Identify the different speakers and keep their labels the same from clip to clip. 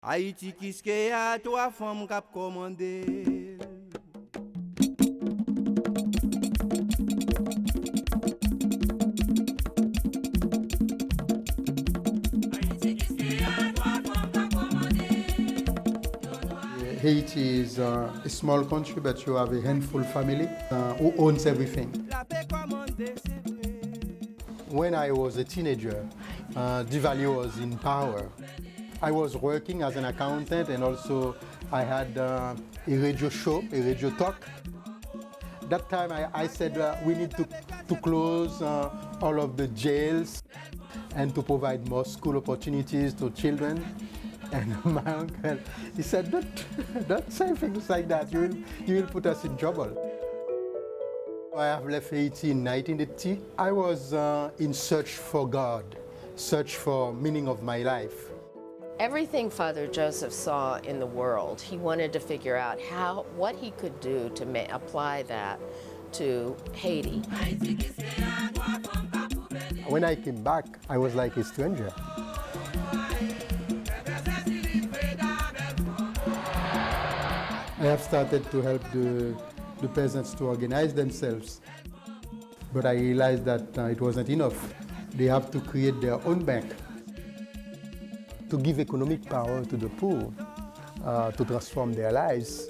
Speaker 1: Haïti kiske ya, trois femmes k'ap commandé.
Speaker 2: Haiti is a small country, but you have a handful family who owns everything. When I was a teenager, Duvalier was in power. I was working as an accountant, and also I had a radio show, a radio talk. That time I said we need to close all of the jails and to provide more school opportunities to children. And my uncle, he said, don't say things like that, you will put us in trouble. I have left Haiti in 1980. I was in search for God, search for meaning of my life.
Speaker 3: Everything Father Joseph saw in the world, he wanted to figure out what he could do to apply that to Haiti.
Speaker 2: When I came back, I was like a stranger. I have started to help the peasants to organize themselves. But I realized that it wasn't enough. They have to create their own bank to give economic power to the poor, to transform their lives.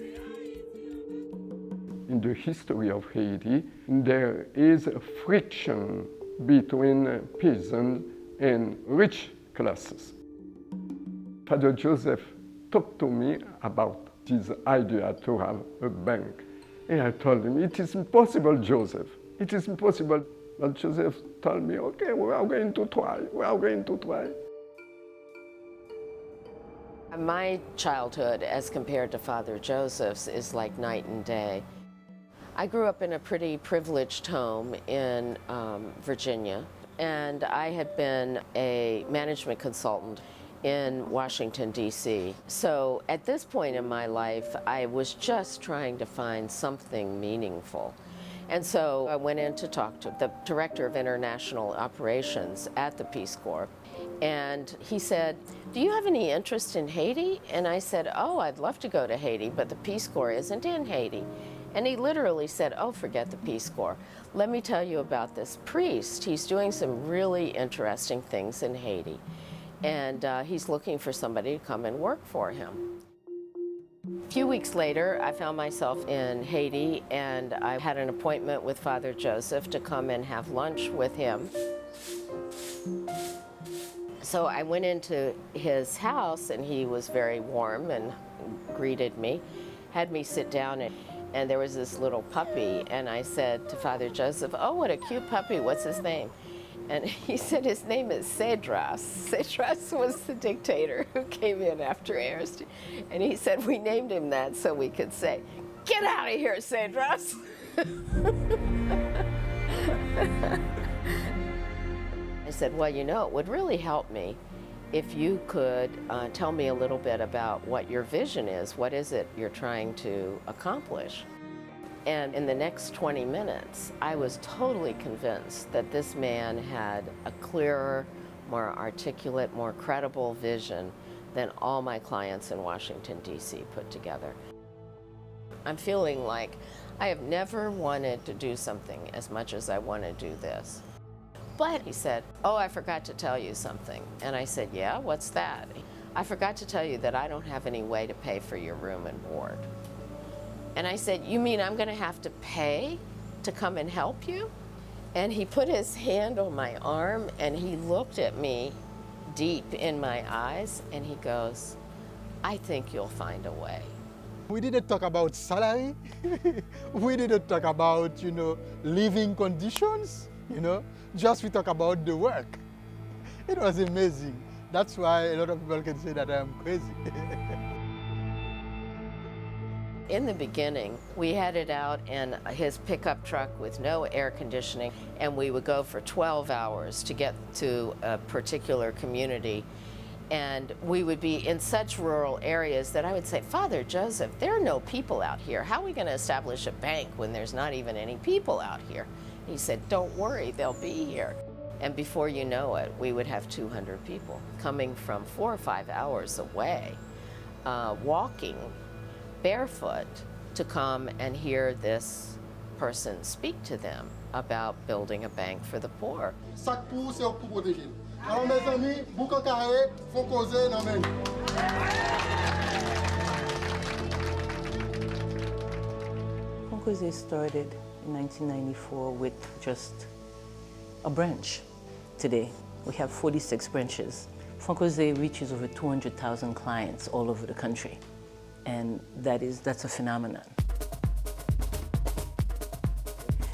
Speaker 4: In the history of Haiti, there is a friction between peasants and rich classes. Father Joseph talked to me about his idea to have a bank. And I told him, it is impossible, Joseph. It is impossible. But Joseph told me, okay, we are going to try. We are going to try.
Speaker 3: My childhood, as compared to Father Joseph's, is like night and day. I grew up in a pretty privileged home in Virginia, and I had been a management consultant in Washington, D.C. So at this point in my life, I was just trying to find something meaningful. And so I went in to talk to the director of international operations at the Peace Corps. And he said, do you have any interest in Haiti? And I said, oh, I'd love to go to Haiti, but the Peace Corps isn't in Haiti. And he literally said, oh, forget the Peace Corps. Let me tell you about this priest. He's doing some really interesting things in Haiti. And he's looking for somebody to come and work for him. A few weeks later, I found myself in Haiti, and I had an appointment with Father Joseph to come and have lunch with him. So I went into his house, and he was very warm and greeted me, had me sit down, and there was this little puppy, and I said to Father Joseph, oh, what a cute puppy, what's his name? And he said his name is Cedras. Cedras was the dictator who came in after Aristide. And he said, we named him that so we could say, get out of here, Cedras. I said, well, you know, it would really help me if you could tell me a little bit about what your vision is. What is it you're trying to accomplish? And in the next 20 minutes, I was totally convinced that this man had a clearer, more articulate, more credible vision than all my clients in Washington, D.C. put together. I'm feeling like I have never wanted to do something as much as I want to do this. But he said, oh, I forgot to tell you something. And I said, yeah, what's that? I forgot to tell you that I don't have any way to pay for your room and board. And I said, you mean I'm going to have to pay to come and help you? And he put his hand on my arm, and he looked at me deep in my eyes, and he goes, I think you'll find a way.
Speaker 2: We didn't talk about salary. We didn't talk about, living conditions, Just we talk about the work. It was amazing. That's why a lot of people can say that I'm crazy.
Speaker 3: In the beginning, we headed out in his pickup truck with no air conditioning, and we would go for 12 hours to get to a particular community. And we would be in such rural areas that I would say, Father Joseph, there are no people out here. How are we going to establish a bank when there's not even any people out here? He said, don't worry, they'll be here. And before you know it, we would have 200 people coming from 4 or 5 hours away walking barefoot to come and hear this person speak to them about building a bank for the poor.
Speaker 2: Sac pour c'est pour protéger. Alors mes amis, boucan carré, faut causer non men.
Speaker 5: PartONE started in 1994 with just a branch. Today, we have 46 branches. PartONE reaches over 200,000 clients all over the country, and that's a phenomenon.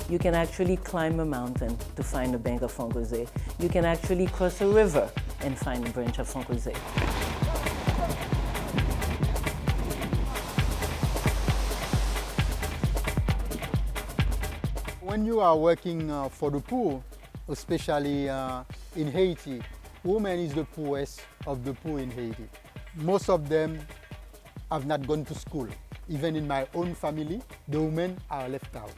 Speaker 5: You can actually climb a mountain to find a bank of PartONE. You can actually cross a river and find a branch of PartONE.
Speaker 2: When you are working for the poor, especially in Haiti, women is the poorest of the poor in Haiti. Most of them have not gone to school. Even in my own family, the women are left out.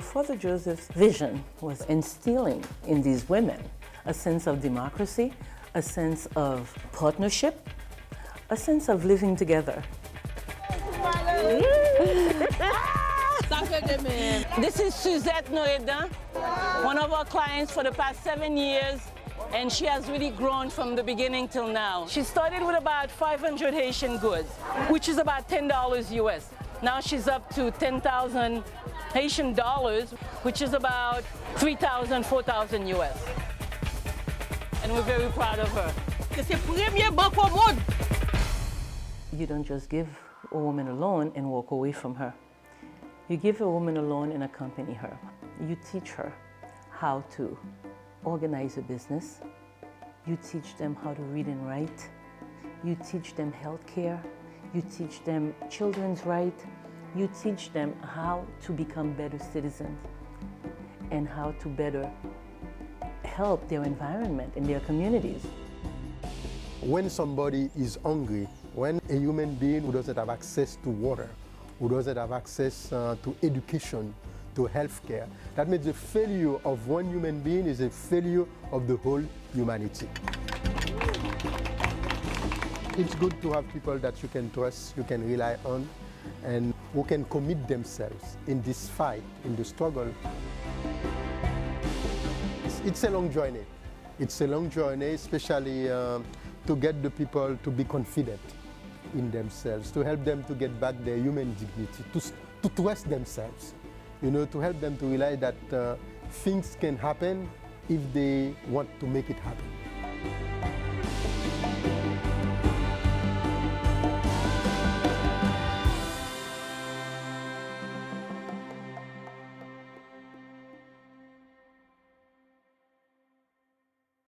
Speaker 5: Father Joseph's vision was instilling in these women a sense of democracy, a sense of partnership, a sense of living together.
Speaker 6: This is Suzette Noedan, one of our clients for the past 7 years, and she has really grown from the beginning till now. She started with about 500 Haitian goods, which is about $10 US. Now she's up to 10,000 Haitian dollars, which is about 3,000, 4,000 US. And we're very proud of her.
Speaker 5: You don't just give a woman a loan and walk away from her. You give a woman a loan and accompany her. You teach her how to organize a business. You teach them how to read and write. You teach them health care. You teach them children's rights. You teach them how to become better citizens and how to better help their environment and their communities.
Speaker 2: When somebody is hungry, when a human being who doesn't have access to water, who doesn't have access to education, to health care, that means the failure of one human being is a failure of the whole humanity. It's good to have people that you can trust, you can rely on, and who can commit themselves in this fight, in the struggle. It's a long journey. It's a long journey, especially to get the people to be confident in themselves, to help them to get back their human dignity, to trust themselves, you know, to help them to realize that things can happen if they want to make it happen.